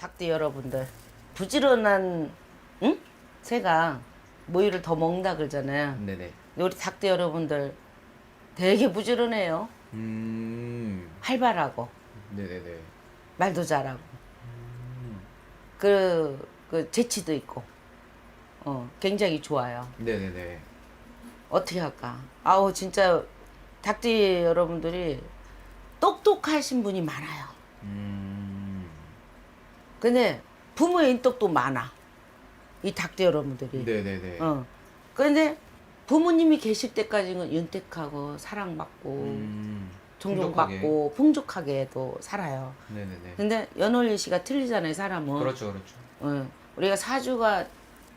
닭띠 여러분들 부지런한 응? 새가 모유를 더 먹는다 그러잖아요. 네네. 우리 닭띠 여러분들 되게 부지런해요. 활발하고 네네네. 말도 잘하고 그 재치도 있고 굉장히 좋아요. 네네네. 어떻게 할까? 아우 진짜 닭띠 여러분들이 똑똑하신 분이 많아요. 근데 부모의 인덕도 많아. 이 닭띠 여러분들이. 네네네. 근데 부모님이 계실 때까지는 윤택하고 사랑받고 존경받고 풍족하게도 살아요. 네네네. 근데 연월일시가 틀리잖아요, 사람은. 그렇죠, 그렇죠. 우리가 사주가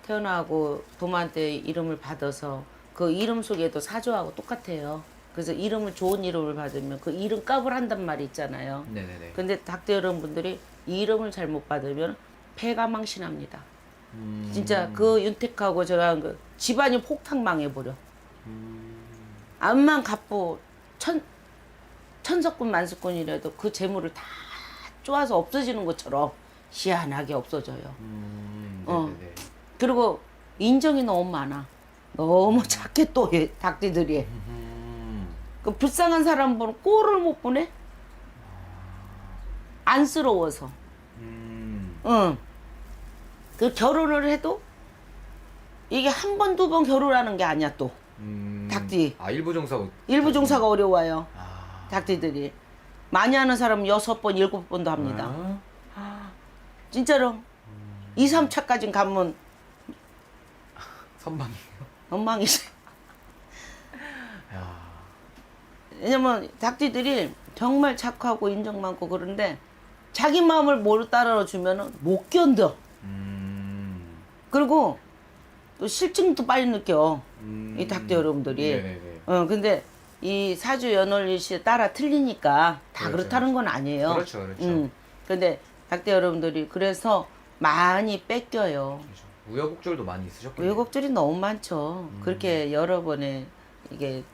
태어나고 부모한테 이름을 받아서 그 이름 속에도 사주하고 똑같아요. 그래서 이름을 좋은 이름을 받으면 그 이름 값을 한단 말이 있잖아요. 네네네. 근데 닭띠 여러분들이 이 이름을 잘못 받으면 폐가 망신합니다. 진짜 그 윤택하고 저랑 그 집안이 폭탄 망해버려. 암만 갚고 천석군 만석군이라도 그 재물을 다 쪼아서 없어지는 것처럼 희한하게 없어져요. 네네네. 그리고 인정이 너무 많아. 너무 착해 또 얘 닭띠들이. 그 불쌍한 사람 보는 꼴을 못 보네. 안쓰러워서. 응. 그 결혼을 해도 이게 한 번, 두 번 결혼하는 게 아니야 또. 닭띠. 아, 일부 종사. 일부 종사가 어려워요. 아. 닭띠들이. 많이 하는 사람은 6번, 7번도 합니다. 진짜로. 2, 3차까지 가면 선방이에요. 엉망이지. 야. 왜냐면 닭띠들이 정말 착하고 인정 많고 그런데 자기 마음을 못 따라주면 못 견뎌. 그리고 또 실증도 빨리 느껴. 이 닭띠 여러분들이. 네네네. 근데 이 사주 연월일시에 따라 틀리니까 다 그렇죠, 그렇다는 건 아니에요. 그렇죠, 그렇죠. 근데 닭띠 여러분들이 그래서 많이 뺏겨요. 그렇죠. 우여곡절도 많이 있으셨겠네요. 왜곡들이 너무 많죠. 그렇게 여러 번에 이게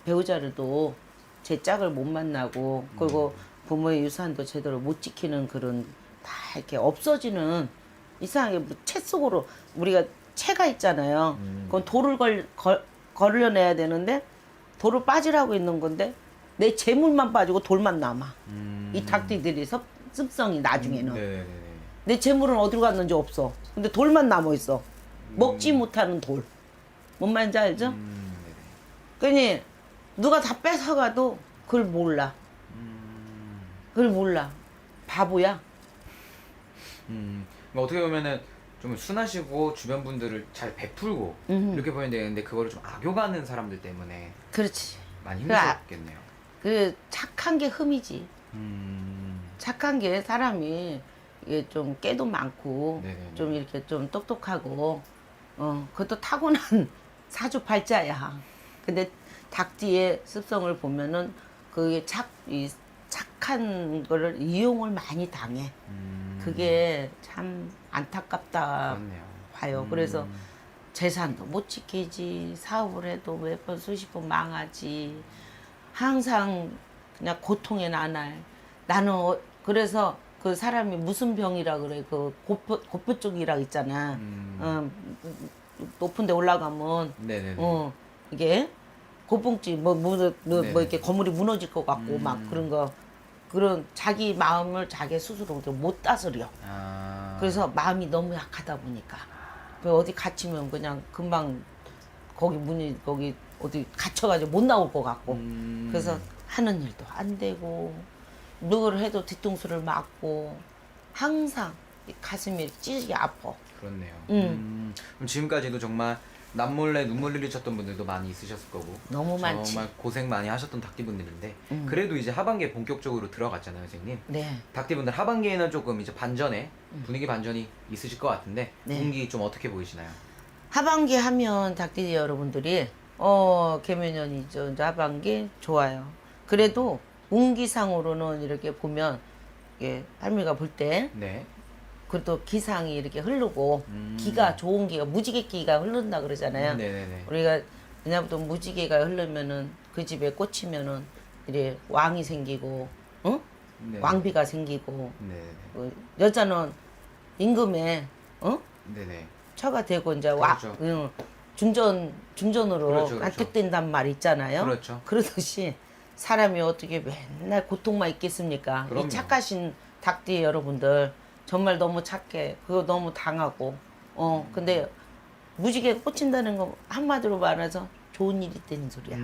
배우자를도 제 짝을 못 만나고 그리고 부모의 유산도 제대로 못 지키는 그런 다 이렇게 없어지는 이상하게 뭐 채 속으로 우리가 채가 있잖아요. 그건 돌을 걸려내야 되는데 돌을 빠지라고 있는 건데 내 재물만 빠지고 돌만 남아. 이 닭띠들이 습성이 나중에는. 네네네. 내 재물은 어디로 갔는지 없어. 근데 돌만 남아 있어. 먹지 못하는 돌. 뭔 말인지 알죠? 네네. 그러니 누가 다 뺏어가도 그걸 몰라. 그걸 몰라. 바보야. 그러니까 어떻게 보면은 좀 순하시고 주변 분들을 잘 베풀고 이렇게 보이면 되는데 그거를 좀 악용하는 사람들 때문에 그렇지. 많이 그 아- 힘드셨겠네요. 그 착한 게 흠이지. 음. 착한 게 사람이 이게 좀 깨도 많고 네네네. 좀 이렇게 좀 똑똑하고 그것도 타고난 사주팔자야. 근데 닭띠의 습성을 보면은 그게 착한 거를 이용을 많이 당해. 그게 참 안타깝다 그렇네요. 봐요. 그래서 재산도 못 지키지, 사업을 해도 몇 번 수십 번 망하지. 항상 그냥 고통의 나날. 나는 그래서 그 사람이 무슨 병이라 그래. 그 고표 쪽이라 있잖아. 높은 데 올라가면 네네네. 이게 고풍증 뭐 네네. 이렇게 건물이 무너질 것 같고 막 그런 거 그런 자기 마음을 자기 스스로 못 다스려. 아. 그래서 마음이 너무 약하다 보니까 그 어디 갇히면 그냥 금방 거기 문이 거기 어디 갇혀가지고 못 나올 것 같고 그래서 하는 일도 안 되고 누구를 해도 뒤통수를 맞고 항상 이 가슴이 찌르게 아파. 그렇네요. 그럼 지금까지도 정말 남몰래 눈물 흘리셨던 분들도 많이 있으셨을 거고 너무 많지. 정말 고생 많이 하셨던 닭띠분들인데 그래도 이제 하반기에 본격적으로 들어갔잖아요, 선생님. 네. 닭띠분들 하반기에는 조금 이제 반전에 분위기 반전이 있으실 것 같은데 네. 분기 좀 어떻게 보이시나요? 하반기 하면 닭띠 여러분들이 개묘년이죠. 이제 하반기 좋아요. 그래도 운기상으로는 이렇게 보면 이게 할미가 볼 때 네. 그래도 기상이 이렇게 흐르고 기가 좋은 기가 무지개 기가 흐른다 그러잖아요. 네네네. 우리가 그냥부터 무지개가 흐르면은 그 집에 꽂히면은 이래 왕이 생기고, 응? 네. 왕비가 생기고 네네. 여자는 임금에 네네. 처가 되고 이제 그렇죠. 중전으로 그렇죠. 안택된단 말 있잖아요. 그렇죠. 그러듯이 사람이 어떻게 맨날 고통만 있겠습니까? 그럼요. 이 착하신 닭띠 여러분들 정말 너무 착해. 그거 너무 당하고. 근데 무지개가 꽂힌다는 거 한마디로 말해서 좋은 일이 있다는 소리야.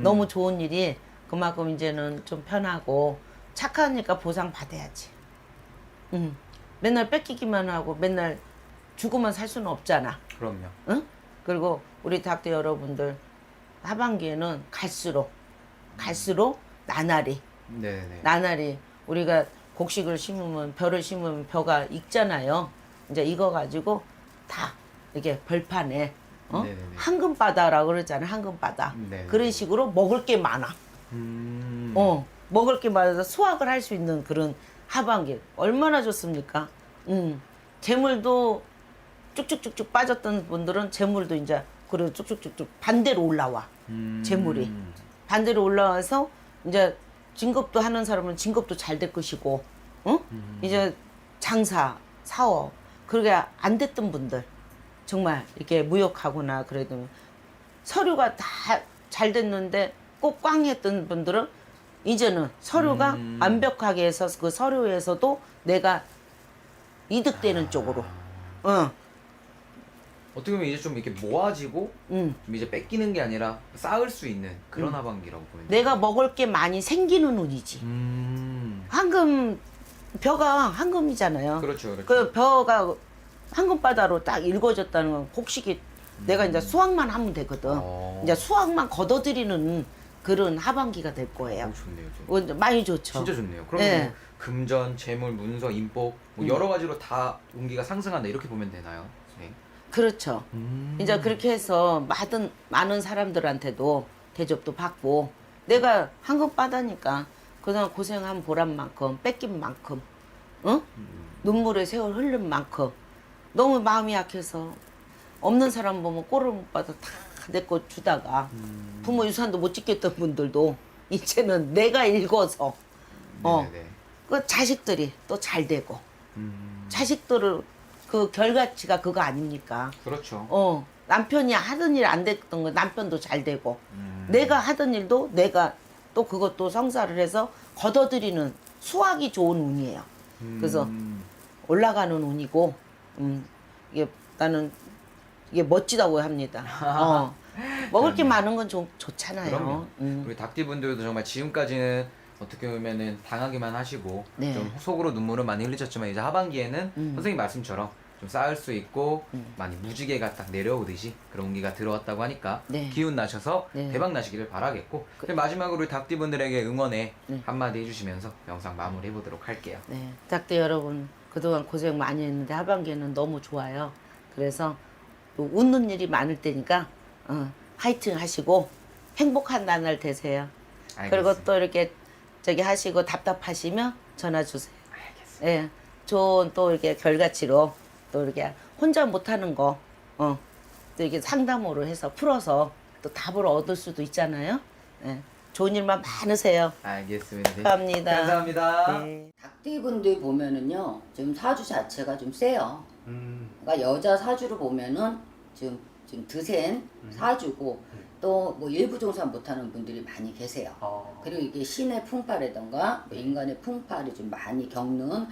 너무 좋은 일이 그만큼 이제는 좀 편하고 착하니까 보상 받아야지. 맨날 뺏기기만 하고 맨날 주고만 살 수는 없잖아. 그럼요. 응? 그리고 우리 닭들 여러분들 하반기에는 갈수록 나날이 우리가 곡식을 심으면 벼를 심으면 벼가 익잖아요. 이제 이거 가지고 다 이게 벌판에 네네네. 황금바다라고 그러잖아. 황금바다. 네네. 그런 식으로 먹을 게 많아. 먹을 게 많아서 수확을 할 수 있는 그런 하반기 얼마나 좋습니까? 재물도 쭉쭉쭉쭉 빠졌던 분들은 재물도 이제 그리고 쭉쭉쭉쭉 반대로 올라와. 재물이 반대로 올라와서 이제 진급도 하는 사람은 진급도 잘 될 것이고, 이제 장사 사업 그러게 안 됐던 분들 정말 이렇게 무역하거나 그래도 서류가 다 잘 됐는데 꼭 꽝 했던 분들은 이제는 서류가 완벽하게 해서 그 서류에서도 내가 이득되는 쪽으로. 어떻게 보면 이제 좀 이렇게 모아지고 좀 이제 뺏기는 게 아니라 쌓을 수 있는 그런 하반기라고 보면 돼요. 내가 먹을 게 많이 생기는 운이지. 황금 벼가 황금이잖아요. 그렇죠, 그렇죠. 그 벼가 황금바다로 딱 일궈졌다는 건 곡식이 내가 이제 수확만 하면 되거든. 이제 수확만 걷어들이는 그런 하반기가 될 거예요. 좋네요. 이제 많이 좋죠. 진짜 좋네요. 그러면 네. 뭐 금전, 재물, 문서, 인복 뭐 여러 가지로 다 운기가 상승한다 이렇게 보면 되나요? 네. 그렇죠. 이제 그렇게 해서 많은 사람들한테도 대접도 받고 내가 황금바다니까 그동안 고생한 보람만큼 뺏긴 만큼 눈물의 세월 흐른 만큼 너무 마음이 약해서 없는 사람 보면 꼴을 못 받아 다 내 거 주다가 부모 유산도 못 지켰던 분들도 이제는 내가 읽어서 네네네. 그 자식들이 또 잘 되고 자식들을 그 결과치가 그거 아닙니까? 그렇죠. 남편이 하던 일 안 됐던 거 남편도 잘 되고 내가 하던 일도 내가 또 그것도 성사를 해서 걷어들이는 수확이 좋은 운이에요. 그래서 올라가는 운이고 이게 나는 이게 멋지다고 합니다. 먹을 게 많은 건 좀 좋잖아요. 그럼요. 우리 닭띠분들도 정말 지금까지는 어떻게 보면은 당하기만 하시고 네. 좀 속으로 눈물을 많이 흘리셨지만 이제 하반기에는 선생님 말씀처럼 좀 쌓을 수 있고 많이 무지개가 딱 내려오듯이 그런 운기가 들어왔다고 하니까 네. 기운 나셔서 네. 대박 나시기를 바라겠고 마지막으로 우리 닭띠분들에게 응원의 네. 한마디 해주시면서 영상 마무리해 보도록 할게요. 네, 닭대 여러분 그동안 고생 많이 했는데 하반기에는 너무 좋아요. 그래서 또 웃는 일이 많을 때니까 화이팅 하시고 행복한 나날 되세요. 그리고 알겠습니다. 또 이렇게 저기 하시고 답답하시면 전화 주세요. 알겠습니다. 예, 좋은 또 이렇게 결과치로 또 이렇게 혼자 못하는 거, 또 이렇게 상담으로 해서 풀어서 또 답을 얻을 수도 있잖아요. 예, 좋은 일만 많으세요. 알겠습니다. 네. 감사합니다. 감사합니다. 네. 닭띠분들 보면은요, 지금 사주 자체가 좀 세요. 그러니까 여자 사주로 보면은 지금 드센 사주고 또 뭐 일부 종사 못하는 분들이 많이 계세요. 그리고 이게 신의 풍파라던가 뭐 인간의 풍파를 좀 많이 겪는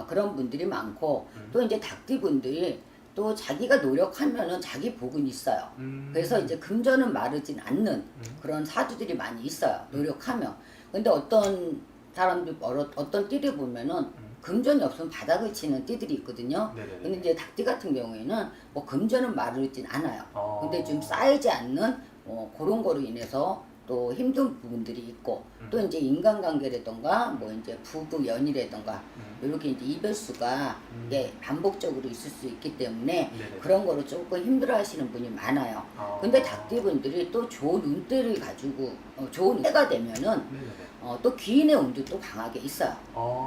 그런 분들이 많고 또 이제 닭띠분들이 또 자기가 노력하면은 자기 복은 있어요. 그래서 이제 금전은 마르진 않는 그런 사주들이 많이 있어요. 노력하면. 근데 어떤 사람들 어떤 띠를 보면은 금전이 없으면 바닥을 치는 띠들이 있거든요. 네네네. 근데 이제 닭띠 같은 경우에는 뭐 금전은 마르진 않아요. 근데 좀 쌓이지 않는 그런 거로 인해서 또 힘든 부분들이 있고 또 이제 인간관계라던가 뭐 이제 부부 연이라던가 이렇게 이제 이별수가 이게 반복적으로 있을 수 있기 때문에 네네. 그런 거로 조금 힘들어하시는 분이 많아요. 근데 닭띠분들이 또 좋은 운대를 가지고 좋은 때가 되면은 네네네. 또 귀인의 운도 또 강하게 있어요.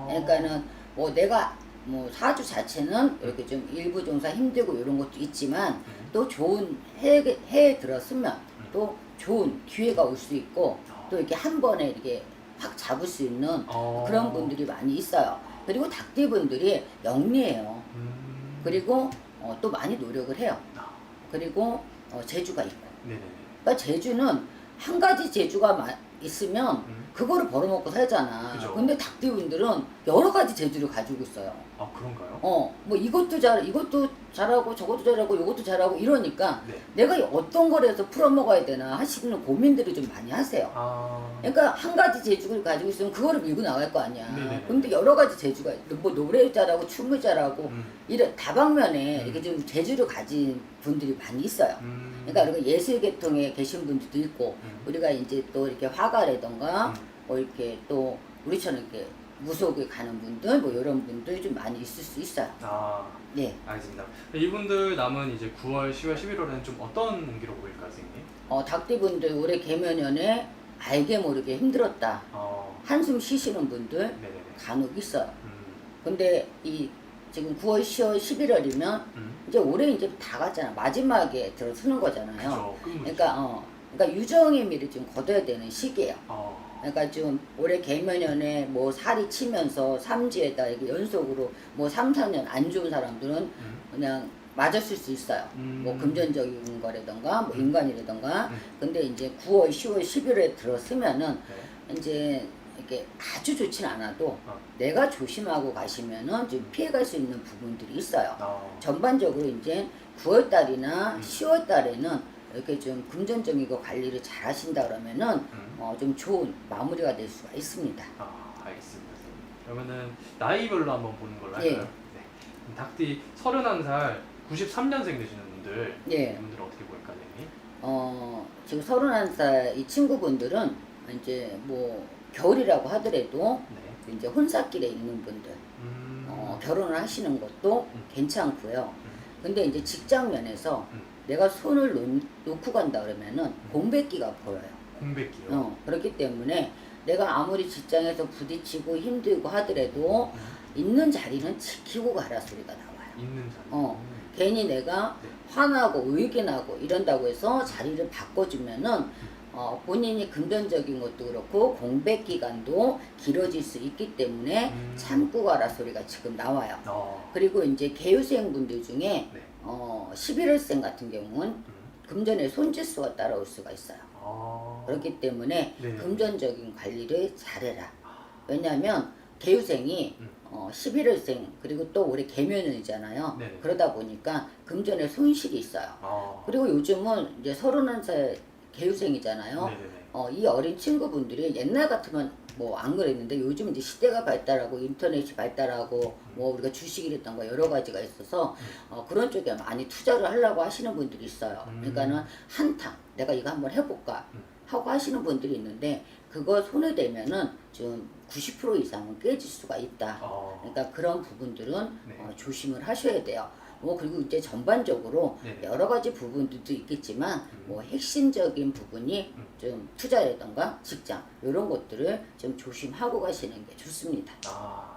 그러니까는 뭐 내가 뭐 사주 자체는 이렇게 좀 일부 종사 힘들고 이런 것도 있지만 또 좋은 해에 들었으면 또 좋은 기회가 올 수 있고 또 이렇게 한 번에 이렇게 확 잡을 수 있는 그런 분들이 많이 있어요. 그리고 닭띠분들이 영리해요. 그리고 또 많이 노력을 해요. 아, 그리고 재주가 있고. 네네네. 그러니까 재주는 한 가지 재주가 있으면 그거를 벌어먹고 살잖아. 그죠. 근데 닭띠분들은 여러 가지 재주를 가지고 있어요. 아, 그런가요? 뭐 이것도 잘하고 저것도 잘하고 이것도 잘하고 이러니까 네. 내가 어떤 걸 해서 풀어먹어야 되나 하시는 고민들을 좀 많이 하세요. 아, 그러니까 한 가지 재주를 가지고 있으면 그거를 밀고 나갈 거 아니야. 네네네. 근데 여러 가지 재주가 뭐 노래 잘하고 춤을 잘하고 이런 다방면에 이렇게 좀 재주를 가진 분들이 많이 있어요. 그러니까 우리가 예술 계통에 계신 분들도 있고 우리가 이제 또 이렇게 화가라던가 뭐 이렇게 또 우리처럼 이렇게 무속에 가는 분들 뭐 이런 분들이 좀 많이 있을 수 있어요. 아, 예. 알겠습니다. 이분들 남은 이제 9월, 10월, 11월에는 좀 어떤 운기로 보일까, 선생님? 닭띠분들 올해 개면연에 알게 모르게 힘들었다. 한숨 쉬시는 분들 네네네. 간혹 있어요. 음, 근데 지금 9월, 10월, 11월이면 이제 올해 이제 다 갔잖아. 마지막에 들어서는 거잖아요. 그죠. 끝물이죠. 그러니까 유정의 미를 좀 거둬야 되는 시기예요. 어, 그러니까 좀 올해 개면연에 뭐 살이 치면서 삼지에다 이게 연속으로 뭐 3, 4년 안 좋은 사람들은 그냥 맞았을 수 있어요. 뭐 금전적인 거라던가 뭐 인간이라던가. 근데 이제 9월, 10월, 11월에 들어서면은 네. 이제 이렇게 아주 좋진 않아도 어. 내가 조심하고 가시면은 좀 피해갈 수 있는 부분들이 있어요. 전반적으로 이제 9월 달이나 10월 달에는 이렇게 좀 금전적인 거 관리를 잘 하신다 그러면은 좀 좋은 마무리가 될 수가 있습니다. 알겠습니다. 선생님. 그러면은 나이별로 한번 보는 걸로 할까요? 예. 네. 닭띠 31살 93년생 되시는 분들, 예. 이분들은 어떻게 보일까, 선생님? 지금 31살 이 친구분들은 이제 뭐 겨울이라고 하더라도 네. 이제 혼사길에 있는 분들 결혼을 하시는 것도 괜찮고요. 근데 이제 직장 면에서 내가 손을 놓고 간다 그러면은 공백기가 보여요. 공백기요. 그렇기 때문에 내가 아무리 직장에서 부딪히고 힘들고 하더라도 있는 자리는 지키고 가라 소리가 나와요. 있는 자리. 괜히 내가 네. 화나고 의견하고 이런다고 해서 자리를 바꿔주면은 본인이 금전적인 것도 그렇고 공백 기간도 길어질 수 있기 때문에 참고 가라 소리가 지금 나와요. 그리고 이제 개유생 분들 중에 네. 11월생 같은 경우는 금전에 손짓수가 따라올 수가 있어요. 그렇기 때문에 네. 금전적인 관리를 잘해라. 왜냐하면 개유생이 11월생 그리고 또 올해 개면연이잖아요. 네. 그러다 보니까 금전에 손실이 있어요. 그리고 요즘은 이제 31살 개유생이잖아요. 네네네. 이 어린 친구분들이 옛날 같으면 뭐 안 그랬는데 요즘 이제 시대가 발달하고 인터넷이 발달하고 뭐 우리가 주식이랬던 거 여러 가지가 있어서 그런 쪽에 많이 투자를 하려고 하시는 분들이 있어요. 그러니까는 한탕 내가 이거 한번 해볼까 하고 하시는 분들이 있는데 그거 손에 대면은 좀 90% 이상은 깨질 수가 있다. 그러니까 그런 부분들은 네. 조심을 하셔야 돼요. 뭐 그리고 이제 전반적으로 네네. 여러 가지 부분들도 있겠지만 뭐 핵심적인 부분이 좀 투자라던가 직장 이런 것들을 좀 조심하고 가시는 게 좋습니다.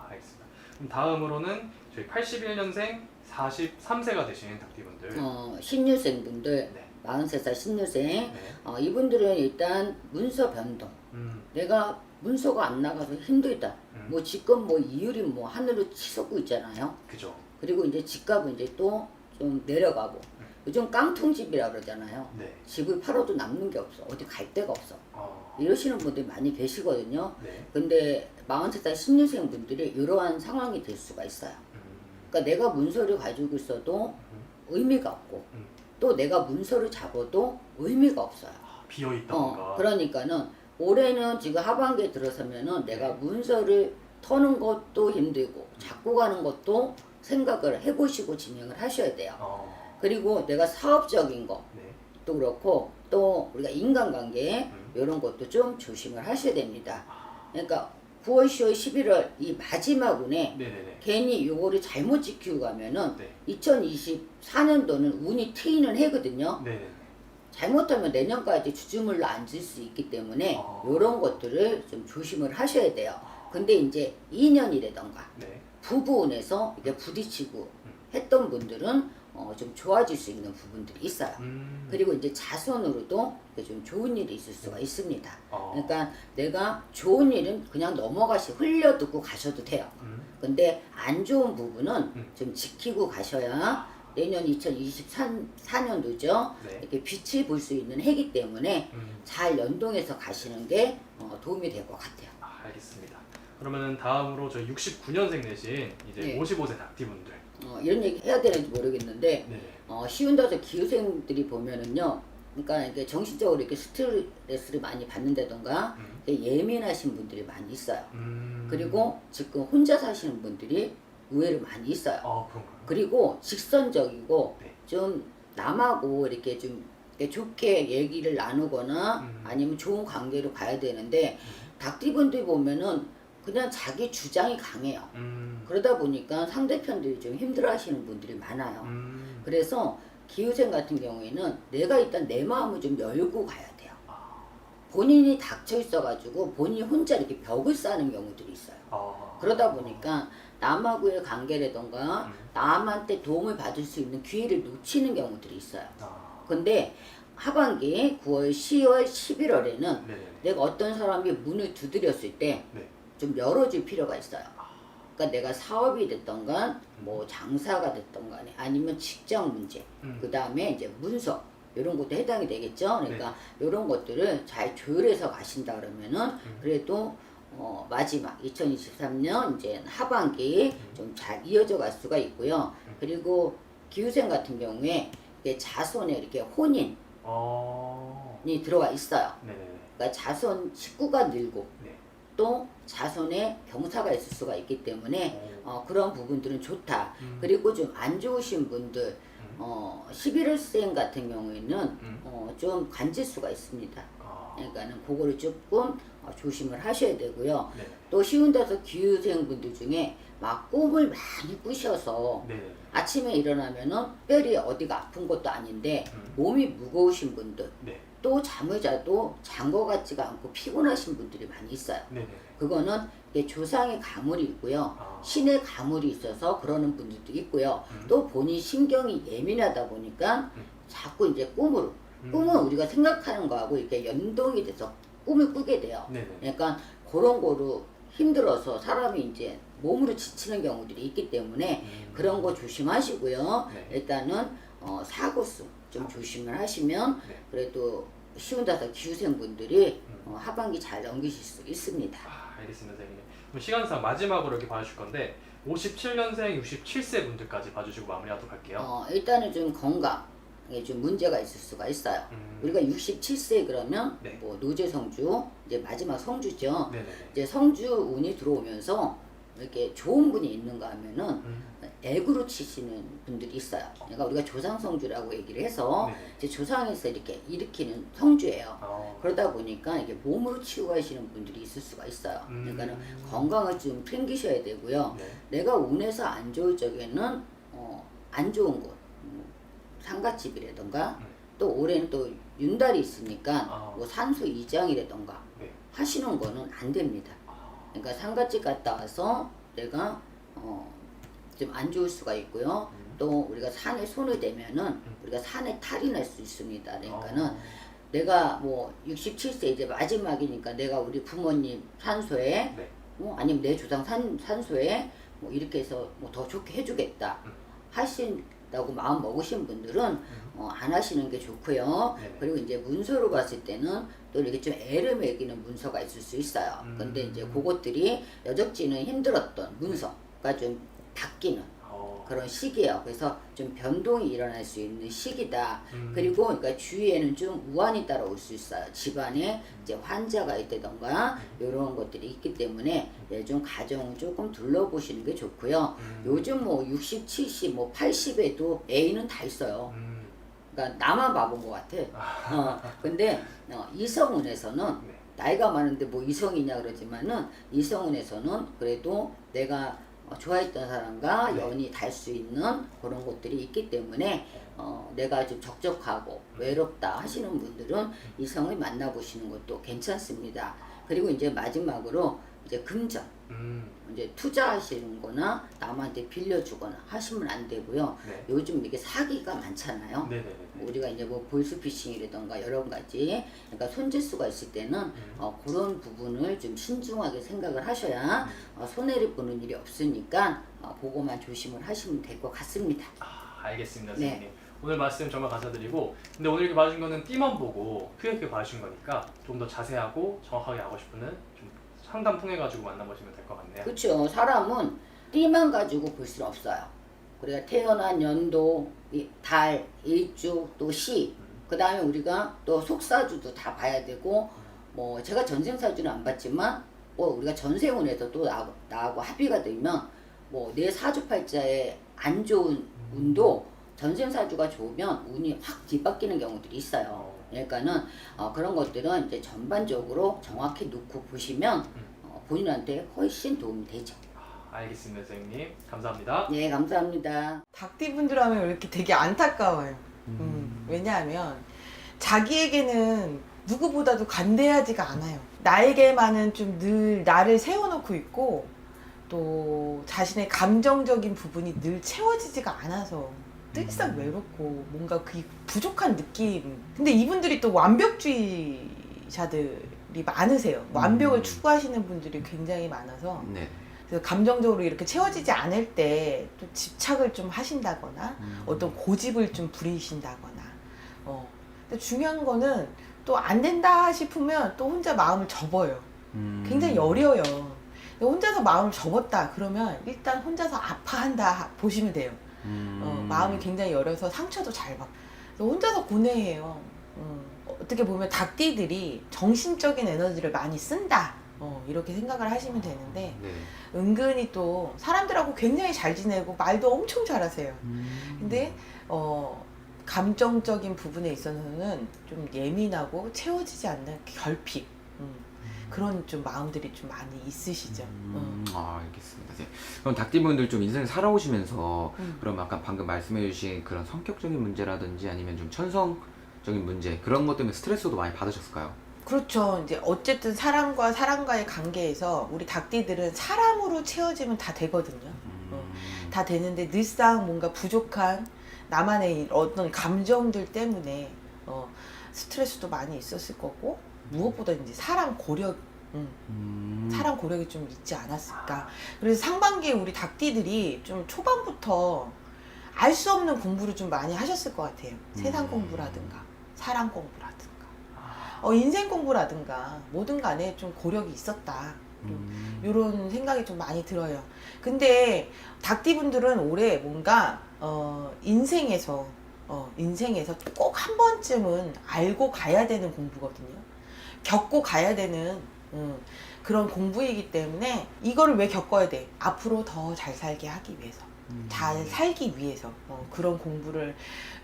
알겠습니다. 그럼 다음으로는 저희 81년생 43세가 되신 닭띠분들. 신유생분들 네. 43살 신유생 네. 이분들은 일단 문서 변동 내가 문서가 안 나가서 힘들다. 뭐 지금 뭐 이율이 뭐 하늘로 치솟고 있잖아요. 그죠. 그리고 이제 집값은 이제 또 좀 내려가고 요즘 깡통집이라 그러잖아요. 네. 집을 팔아도 남는 게 없어. 어디 갈 데가 없어. 어, 이러시는 분들이 많이 계시거든요. 네. 근데 43살 신유생 분들이 이러한 상황이 될 수가 있어요. 그러니까 내가 문서를 가지고 있어도 의미가 없고 또 내가 문서를 잡아도 의미가 없어요. 비어 있다던가. 그러니까는 올해는 지금 하반기에 들어서면은 내가 문서를 터는 것도 힘들고 잡고 가는 것도 생각을 해보시고 진행을 하셔야 돼요. 그리고 내가 사업적인 것도 네. 그렇고 또 우리가 인간관계 이런 것도 좀 조심을 하셔야 됩니다. 그러니까 9월, 10월, 11월 이 마지막 운에 네네네. 괜히 요거를 잘못 지키고 가면은 네. 2024년도는 운이 트이는 해거든요. 네네. 잘못하면 내년까지 주주물로 앉을 수 있기 때문에 이런 것들을 좀 조심을 하셔야 돼요. 근데 이제 2년이라던가 네. 부부운에서 이게 부딪히고 했던 분들은 좀 좋아질 수 있는 부분들이 있어요. 그리고 이제 자손으로도 좀 좋은 일이 있을 수가 있습니다. 그러니까 내가 좋은 일은 그냥 흘려듣고 가셔도 돼요. 근데 안 좋은 부분은 좀 지키고 가셔야 내년 2024년도죠. 네. 이렇게 빛을 볼 수 있는 해기 때문에 잘 연동해서 가시는 게 도움이 될 것 같아요. 알겠습니다. 그러면 다음으로 저희 69년생 내신 이제 네. 55세 닭띠분들. 이런 얘기 해야 되는지 모르겠는데 네. 쉬운다서 기후생들이 보면은요, 그러니까 이게 정신적으로 이렇게 스트레스를 많이 받는다던가 예민하신 분들이 많이 있어요. 그리고 지금 혼자 사시는 분들이 의외로 많이 있어요. 그런가요? 그리고 직선적이고 네. 좀 남하고 이렇게 좀 이렇게 좋게 얘기를 나누거나 아니면 좋은 관계로 가야 되는데 닭띠분들 보면은 그냥 자기 주장이 강해요. 그러다 보니까 상대편들이 좀 힘들어하시는 분들이 많아요. 그래서 기후생 같은 경우에는 내가 일단 내 마음을 좀 열고 가야 돼요. 본인이 닥쳐 있어가지고 본인이 혼자 이렇게 벽을 쌓는 경우들이 있어요. 그러다 보니까 남하고의 관계라던가 남한테 도움을 받을 수 있는 기회를 놓치는 경우들이 있어요. 근데 하반기 9월, 10월, 11월에는 네네. 내가 어떤 사람이 문을 두드렸을 때 좀 네. 열어줄 필요가 있어요. 그러니까 내가 사업이 됐던가 뭐 장사가 됐던가 아니면 직장 문제, 그 다음에 이제 문서 이런 것도 해당이 되겠죠. 그러니까 이런 것들을 잘 조율해서 가신다 그러면은 그래도 마지막 2023년 이제 하반기 좀 잘 이어져 갈 수가 있고요. 그리고 기후생 같은 경우에 이게 자손에 이렇게 혼인이 들어가 있어요. 네네네. 그러니까 자손 식구가 늘고 네. 또 자손에 병사가 있을 수가 있기 때문에 그런 부분들은 좋다. 그리고 좀 안 좋으신 분들 11월생 같은 경우에는 좀 간질 수가 있습니다. 그러니까는 그거를 조금 조심을 하셔야 되고요. 네. 또 쉬운데서 기후생분들 중에 막 꿈을 많이 꾸셔서 네네. 아침에 일어나면은 특별히 어디가 아픈 것도 아닌데 몸이 무거우신 분들 네. 또 잠을 자도 잔 것 같지가 않고 피곤하신 분들이 많이 있어요. 네네. 그거는 이게 조상의 가물이 있고요. 신의 가물이 있어서 그러는 분들도 있고요. 또 본인 신경이 예민하다 보니까 자꾸 이제 꿈은 우리가 생각하는 거하고 이렇게 연동이 돼서 꿈을 꾸게 돼요. 네네. 그러니까 그런 거로 힘들어서 사람이 이제 몸으로 지치는 경우들이 있기 때문에 그런 거 조심하시고요. 네. 일단은 사고수 좀 조심을 하시면 네. 그래도 쉬운다서 기후생분들이 하반기 잘 넘기실 수 있습니다. 알겠습니다, 선생님. 그럼 시간상 마지막으로 이렇게 봐주실 건데 57년생, 67세 분들까지 봐주시고 마무리하도록 할게요. 일단은 좀 건강에 좀 문제가 있을 수가 있어요. 우리가 67세 그러면 네. 뭐 노제성주 이제 마지막 성주죠. 네네네. 이제 성주 운이 들어오면서 이렇게 좋은 분이 있는가 하면은 액으로 치시는 분들이 있어요. 그러니까 우리가 조상성주라고 얘기를 해서 네네. 이제 조상에서 이렇게 일으키는 성주예요. 그러다 보니까 이게 몸으로 치고 가시는 분들이 있을 수가 있어요. 그러니까는 건강을 좀 챙기셔야 되고요. 네. 내가 운에서 안 좋을 적에는 안 좋은 곳, 상갓집이라던가 또 올해는 또 윤달이 있으니까 뭐 산소 이장이라던가 네. 하시는 거는 안 됩니다. 그러니까 상갓집 갔다 와서 내가 좀 안 좋을 수가 있고요. 또 우리가 산에 손을 대면은 우리가 산에 탈이 날 수 있습니다. 그러니까는 내가 뭐 67세 이제 마지막이니까 내가 우리 부모님 산소에 네. 아니면 내 조상 산소에 뭐 이렇게 해서 뭐 더 좋게 해주겠다 하신다고 마음 먹으신 분들은 안 하시는 게 좋고요. 네네. 그리고 이제 문서로 봤을 때는 또 이렇게 좀 애를 매기는 문서가 있을 수 있어요. 근데 이제 그것들이 여적지는 힘들었던 문서가 좀 바뀌는 그런 시기예요. 그래서 좀 변동이 일어날 수 있는 시기다. 그리고 그러니까 주위에는 좀 우환이 따라올 수 있어요. 집안에 이제 환자가 있다던가 이런 것들이 있기 때문에 좀 가정을 조금 둘러보시는 게 좋고요. 요즘 뭐 60, 70, 뭐 80에도 애인은 다 있어요. 그러니까 나만 봐본 것 같아. 근데 이성운에서는 네. 나이가 많은데 뭐 이성이냐 그러지만은 이성운에서는 그래도 내가 좋아했던 사람과 연이 달 수 있는 그런 것들이 있기 때문에 내가 좀 적적하고 외롭다 하시는 분들은 이성을 만나보시는 것도 괜찮습니다. 그리고 이제 마지막으로 이제 금전, 음. 이제 투자하시는 거나 남한테 빌려주거나 하시면 안 되고요. 네. 요즘 이게 사기가 많잖아요. 네네네. 우리가 이제 뭐 보이스피싱이라던가 여러 가지, 그러니까 손재수가 있을 때는 그런 부분을 좀 신중하게 생각을 하셔야 손해를 보는 일이 없으니까 그거만 조심을 하시면 될 것 같습니다. 알겠습니다, 네. 선생님. 오늘 말씀 정말 감사드리고, 근데 오늘 이렇게 봐주신 거는 띠만 보고 큐에큐 봐주신 거니까 좀 더 자세하고 정확하게 알고 싶으면 좀 상담 통해 가지고 만나보시면 될 것 같네요. 그렇죠. 사람은 띠만 가지고 볼 수는 없어요. 우리가 태어난 연도, 달, 일주, 또 시, 그 다음에 우리가 또 속사주도 다 봐야 되고, 뭐 제가 전생사주는 안 봤지만 뭐 우리가 전세운에서 또 나하고 합의가 되면 뭐 내 사주팔자에 안 좋은 운도 전생사주가 좋으면 운이 확 뒤바뀌는 경우들이 있어요. 그러니까는 그런 것들은 이제 전반적으로 정확히 놓고 보시면 본인한테 훨씬 도움이 되죠. 알겠습니다, 선생님. 감사합니다. 네, 감사합니다. 닭띠분들 하면 이렇게 되게 안타까워요. 왜냐하면 자기에게는 누구보다도 관대하지가 않아요. 나에게만은 좀 늘 나를 세워놓고 있고 또 자신의 감정적인 부분이 늘 채워지지가 않아서 늘상 외롭고 뭔가 그 부족한 느낌. 근데 이분들이 또 완벽주의자들이 많으세요. 완벽을 추구하시는 분들이 굉장히 많아서 네. 그래서 감정적으로 이렇게 채워지지 않을 때 또 집착을 좀 하신다거나 어떤 고집을 좀 부리신다거나 근데 중요한 거는 또 안 된다 싶으면 또 혼자 마음을 접어요. 굉장히 여려요. 혼자서 마음을 접었다 그러면 일단 혼자서 아파한다 보시면 돼요. 마음이 굉장히 여려서 상처도 잘 받고 혼자서 고뇌해요. 어떻게 보면 닭띠들이 정신적인 에너지를 많이 쓴다 이렇게 생각을 하시면 되는데 네. 은근히 또 사람들하고 굉장히 잘 지내고 말도 엄청 잘하세요. 근데 감정적인 부분에 있어서는 좀 예민하고 채워지지 않는 결핍 그런 좀 마음들이 좀 많이 있으시죠. 알겠습니다. 네. 그럼 닭띠분들 좀 인생을 살아오시면서 그럼 아까 방금 말씀해주신 그런 성격적인 문제라든지 아니면 좀 천성적인 문제 그런 것 때문에 스트레스도 많이 받으셨을까요? 그렇죠. 이제 어쨌든 사람과 사람과의 관계에서 우리 닭띠들은 사람으로 채워지면 다 되거든요. 다 되는데 늘상 뭔가 부족한 나만의 어떤 감정들 때문에 스트레스도 많이 있었을 거고 무엇보다 이제 사람 고력 사람 고력이 좀 있지 않았을까. 그래서 상반기에 우리 닭띠들이 좀 초반부터 알 수 없는 공부를 좀 많이 하셨을 것 같아요. 세상 공부라든가 사람 공부라든가 인생 공부라든가 뭐든 간에 좀 고력이 있었다. 이런 생각이 좀 많이 들어요. 근데 닭띠분들은 올해 뭔가 인생에서 꼭 한 번쯤은 알고 가야 되는 공부거든요. 겪고 가야 되는 그런 공부이기 때문에 이거를 왜 겪어야 돼? 앞으로 더 잘 살게 하기 위해서 잘 살기 위해서 그런 공부를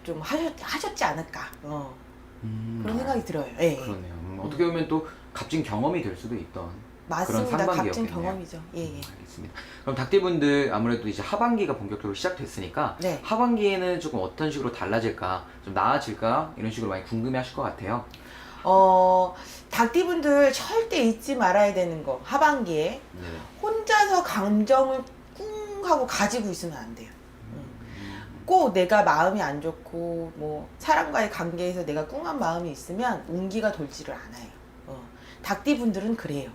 좀 하셨지 않을까 그런 생각이 들어요. 예. 그러네요. 어떻게 보면 또 값진 경험이 될 수도 있던 맞습니다. 그런 값진 상반기였겠네요. 경험이죠. 예. 알겠습니다. 그럼 닭띠분들 아무래도 이제 하반기가 본격적으로 시작됐으니까 네. 하반기에는 조금 어떤 식으로 달라질까, 좀 나아질까 이런 식으로 많이 궁금해하실 것 같아요. 닭띠분들 절대 잊지 말아야 되는 거 하반기에 네. 혼자서 감정을 꿍 하고 가지고 있으면 안 돼요. 꼭 내가 마음이 안 좋고 뭐 사람과의 관계에서 내가 꿍한 마음이 있으면 운기가 돌지를 않아요. 닭띠분들은 그래요.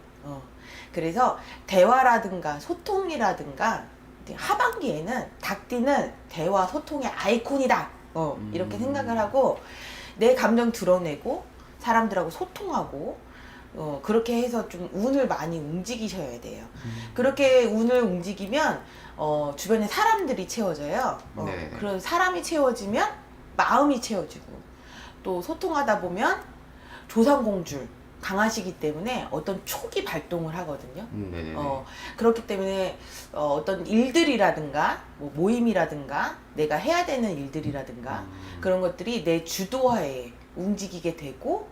그래서 대화라든가 소통이라든가 하반기에는 닭띠는 대화 소통의 아이콘이다. 이렇게 생각을 하고 내 감정 드러내고 사람들하고 소통하고 그렇게 해서 좀 운을 많이 움직이셔야 돼요. 그렇게 운을 움직이면 주변에 사람들이 채워져요. 네. 그런 사람이 채워지면 마음이 채워지고 또 소통하다 보면 조상공줄 강하시기 때문에 어떤 촉이 발동을 하거든요. 네네. 그렇기 때문에 어떤 일들이라든가 뭐 모임이라든가 내가 해야 되는 일들이라든가 그런 것들이 내 주도하에 움직이게 되고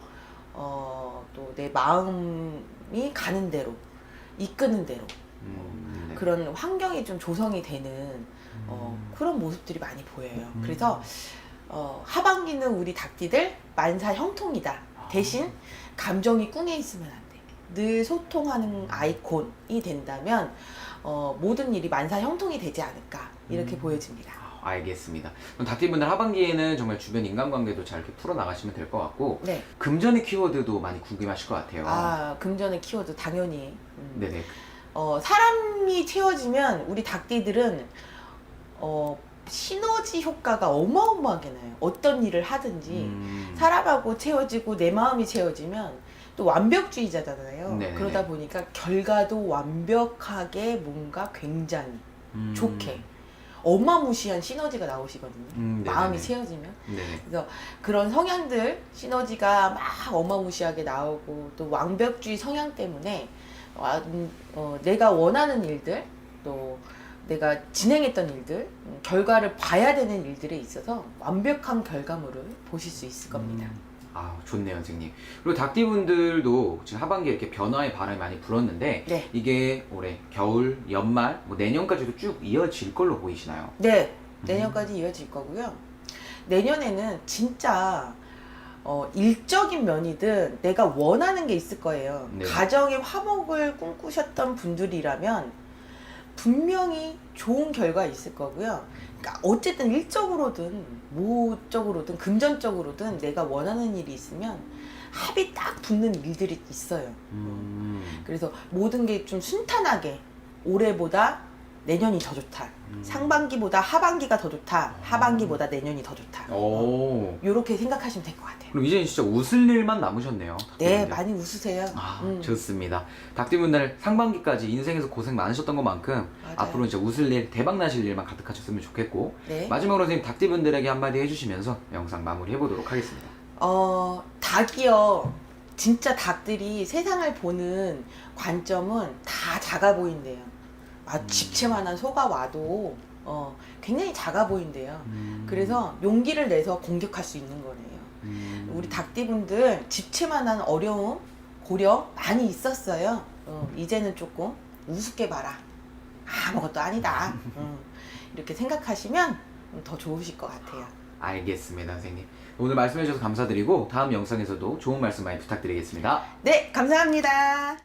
또 내 마음이 가는 대로 이끄는 대로 네. 그런 환경이 좀 조성이 되는 그런 모습들이 많이 보여요. 그래서 하반기는 우리 닭띠들 만사 형통이다. 대신 감정이 꿍해 있으면 안 돼. 늘 소통하는 아이콘이 된다면 모든 일이 만사형통이 되지 않을까 이렇게 보여집니다. 알겠습니다. 그럼 닭띠분들 하반기에는 정말 주변 인간관계도 잘 이렇게 풀어나가시면 될 것 같고 네. 금전의 키워드도 많이 궁금하실 것 같아요. 금전의 키워드 당연히. 네네. 사람이 채워지면 우리 닭띠들은 시너지 효과가 어마어마하게 나요. 어떤 일을 하든지 사람하고 채워지고 내 마음이 채워지면 또 완벽주의자잖아요. 네네네. 그러다 보니까 결과도 완벽하게 뭔가 굉장히 좋게 어마무시한 시너지가 나오시거든요. 네네네. 마음이 채워지면. 네네. 그래서 그런 성향들 시너지가 막 어마무시하게 나오고 또 완벽주의 성향 때문에 내가 원하는 일들 또 내가 진행했던 일들 결과를 봐야 되는 일들에 있어서 완벽한 결과물을 보실 수 있을 겁니다. 좋네요, 선생님. 그리고 닭띠분들도 지금 하반기에 이렇게 변화의 바람이 많이 불었는데 네. 이게 올해 겨울, 연말, 뭐 내년까지도 쭉 이어질 걸로 보이시나요? 네, 내년까지 이어질 거고요. 내년에는 진짜 일적인 면이든 내가 원하는 게 있을 거예요. 네. 가정의 화목을 꿈꾸셨던 분들이라면 분명히 좋은 결과 있을 거고요. 그러니까 어쨌든 일적으로든 모적으로든 금전적으로든 내가 원하는 일이 있으면 합이 딱 붙는 일들이 있어요. 그래서 모든 게 좀 순탄하게 올해보다 내년이 더 좋다. 상반기보다 하반기가 더 좋다. 하반기보다 내년이 더 좋다. 요렇게 생각하시면 될 것 같아요. 그럼 이제는 진짜 웃을 일만 남으셨네요. 네, 닭띠분들. 많이 웃으세요. 좋습니다. 닭띠분들 상반기까지 인생에서 고생 많으셨던 것만큼 맞아요. 앞으로 진짜 웃을 일, 대박 나실 일만 가득하셨으면 좋겠고 네. 마지막으로 선생님 닭띠분들에게 한마디 해주시면서 영상 마무리 해보도록 하겠습니다. 닭이요. 진짜 닭들이 세상을 보는 관점은 다 작아 보인대요. 집채만한 소가 와도 굉장히 작아 보인대요. 그래서 용기를 내서 공격할 수 있는 거네요. 우리 닭띠분들 집채만한 어려움, 고려 많이 있었어요. 이제는 조금 우습게 봐라. 아무것도 아니다. 이렇게 생각하시면 더 좋으실 것 같아요. 알겠습니다, 선생님. 오늘 말씀해 주셔서 감사드리고 다음 영상에서도 좋은 말씀 많이 부탁드리겠습니다. 네, 감사합니다.